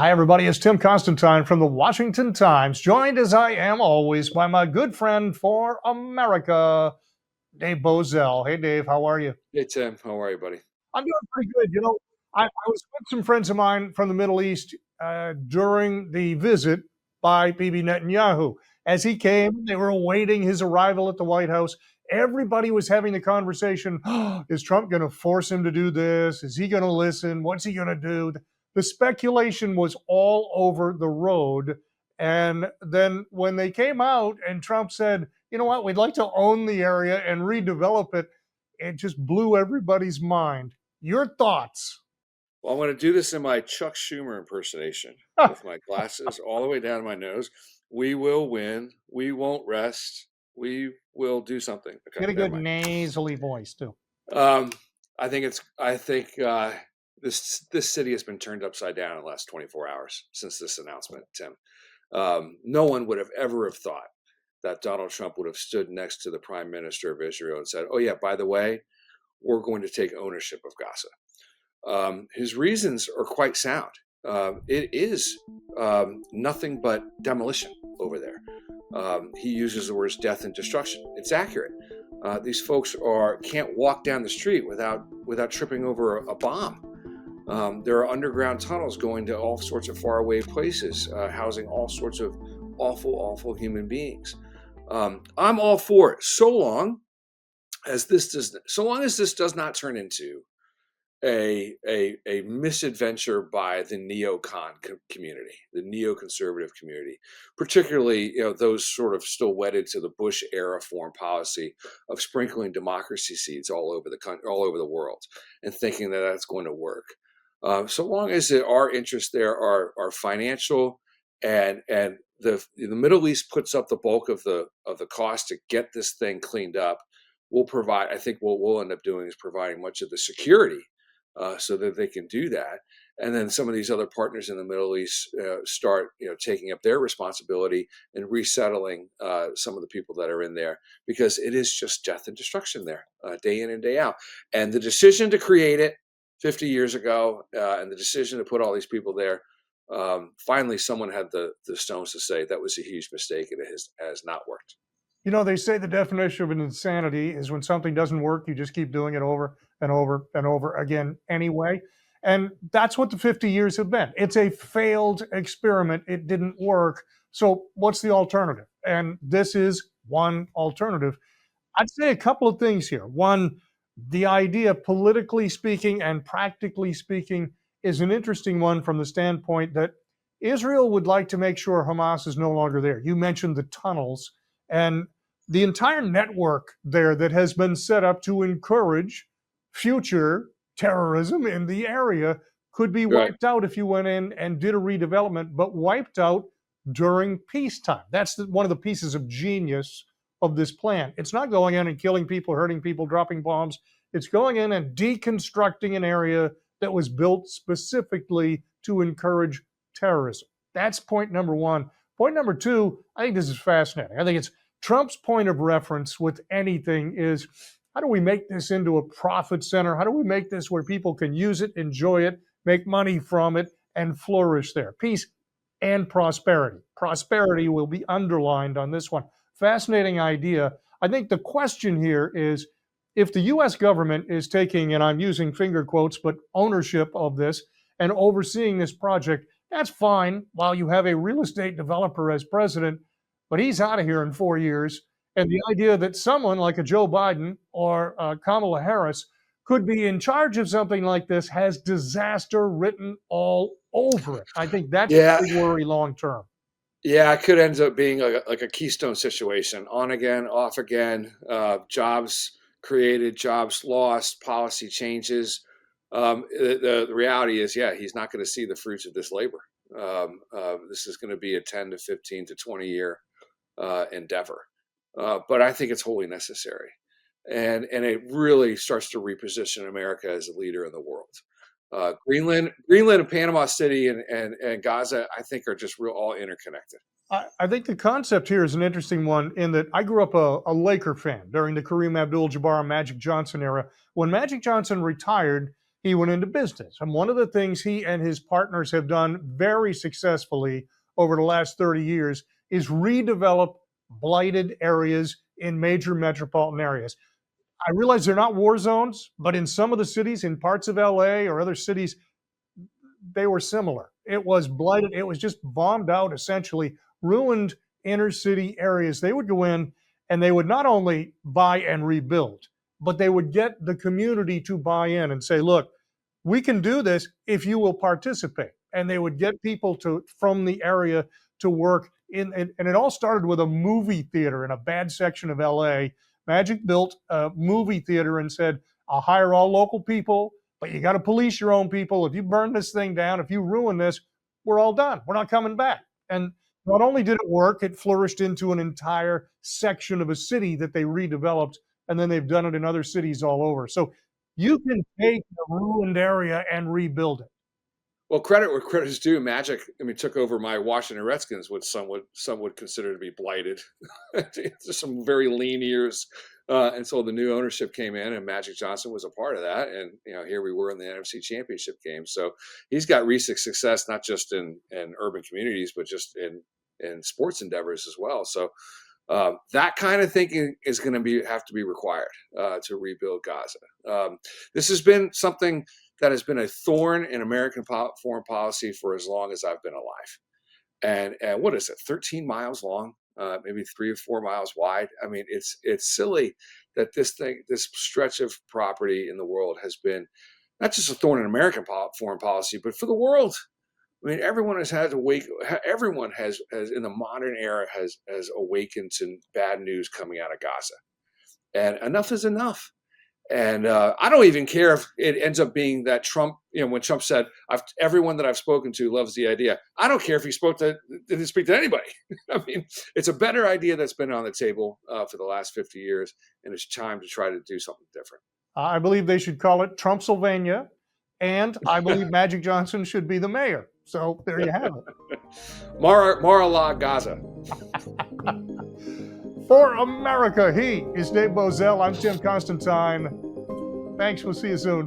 Hi, everybody. It's Tim Constantine from the Washington Times, joined as I am always by my good friend for America, Dave Bozell. Hey, Dave, how are you? Hey Tim, how are you, buddy? I'm doing pretty good. I was with some friends of mine from the Middle East during the visit by Bibi Netanyahu. As he came, they were awaiting his arrival at the White House. Everybody was having the conversation. Is Trump going to force him to do this? Is he going to listen? What's he going to do? The speculation was all over the road. And then when they came out and Trump said, you know what, we'd like to own the area and redevelop it, it just blew everybody's mind. Your thoughts? Well, I'm going to do this in my Chuck Schumer impersonation with my glasses all the way down my nose. We will win. We won't rest. We will do something. Okay, Get a never good mind. nasally voice too. Um, I think this city has been turned upside down in the last 24 hours since this announcement, Tim. No one would have ever have thought that Donald Trump would have stood next to the Prime Minister of Israel and said, "Oh yeah, by the way, we're going to take ownership of Gaza." His reasons are quite sound. It is nothing but demolition over there. He uses the words death and destruction. It's accurate. These folks can't walk down the street without tripping over a bomb. There are underground tunnels going to all sorts of faraway places, housing all sorts of awful human beings. I'm all for it, so long as this does not turn into a misadventure by the neocon community, the neoconservative community, particularly those sort of still wedded to the Bush era foreign policy of sprinkling democracy seeds all over the country, all over the world, and thinking that that's going to work. So long as our interests there are financial, and the Middle East puts up the bulk of the cost to get this thing cleaned up, we'll provide. I think what we'll end up doing is providing much of the security so that they can do that. And then some of these other partners in the Middle East start, taking up their responsibility and resettling some of the people that are in there, because it is just death and destruction there, day in and day out. And the decision to create it 50 years ago, and the decision to put all these people there, finally someone had the stones to say that was a huge mistake, and it has not worked. They say the definition of an insanity is when something doesn't work, you just keep doing it over and over and over again anyway. And that's what the 50 years have been. It's a failed experiment. It didn't work. So what's the alternative? And this is one alternative. I'd say a couple of things here. One, the idea, politically speaking and practically speaking, is an interesting one from the standpoint that Israel would like to make sure Hamas is no longer there. You mentioned the tunnels and the entire network there that has been set up to encourage future terrorism in the area could be Right. wiped out if you went in and did a redevelopment, but wiped out during peacetime. That's one of the pieces of genius of this plan. It's not going in and killing people, hurting people, dropping bombs. It's going in and deconstructing an area that was built specifically to encourage terrorism. That's point number one. Point number two, I think this is fascinating. I think it's Trump's point of reference with anything is, how do we make this into a profit center? How do we make this where people can use it, enjoy it, make money from it, and flourish there? Peace and prosperity. Prosperity will be underlined on this one. Fascinating idea. I think the question here is, if the US government is taking, and I'm using finger quotes, but ownership of this and overseeing this project, that's fine while you have a real estate developer as president, but he's out of here in 4 years. And the idea that someone like a Joe Biden or Kamala Harris could be in charge of something like this has disaster written all over it. I think that's a Yeah. big worry long term. Yeah, it could end up being like a Keystone situation, on again, off again, jobs created, jobs lost, policy changes. The reality is, yeah, he's not going to see the fruits of this labor. This is going to be a 10 to 15 to 20-year endeavor. But I think it's wholly necessary. And it really starts to reposition America as a leader in the world. Greenland, and Panama City, and Gaza, I think, are just all interconnected. I think the concept here is an interesting one in that I grew up a Laker fan during the Kareem Abdul-Jabbar, Magic Johnson era. When Magic Johnson retired, he went into business. And one of the things he and his partners have done very successfully over the last 30 years is redevelop blighted areas in major metropolitan areas. I realize they're not war zones, but in some of the cities, in parts of LA or other cities, they were similar. It was blighted. It was just bombed out, essentially, ruined inner city areas. They would go in and they would not only buy and rebuild, but they would get the community to buy in and say, look, we can do this if you will participate. And they would get people to from the area to work in, and it all started with a movie theater in a bad section of LA. Magic built a movie theater and said, I'll hire all local people, but you got to police your own people. If you burn this thing down, if you ruin this, we're all done. We're not coming back. And not only did it work, it flourished into an entire section of a city that they redeveloped, and then they've done it in other cities all over. So you can take a ruined area and rebuild it. Well, credit where credit is due. Magic, I mean, took over my Washington Redskins, which some would consider to be blighted. Just some very lean years, and so the new ownership came in, and Magic Johnson was a part of that. And here we were in the NFC Championship game. So he's got recent success not just in urban communities, but just in sports endeavors as well. So that kind of thinking is going to have to be required to rebuild Gaza. This has been something that has been a thorn in American foreign policy for as long as I've been alive. And what is it, 13 miles long, maybe 3 or 4 miles wide? I mean, it's silly that this stretch of property in the world has been not just a thorn in American foreign policy, but for the world. I mean, everyone has had to wake. Everyone has in the modern era has awakened to bad news coming out of Gaza, and enough is enough. And I don't even care if it ends up being that Trump, when Trump said, everyone that I've spoken to loves the idea. I don't care if he didn't speak to anybody. I mean, it's a better idea that's been on the table for the last 50 years, and it's time to try to do something different. I believe they should call it Trumpsylvania, and I believe Magic Johnson should be the mayor. So there you have it. Mar-a-Lago, Gaza. For America, he is Dave Bozell. I'm Tim Constantine. Thanks. We'll see you soon.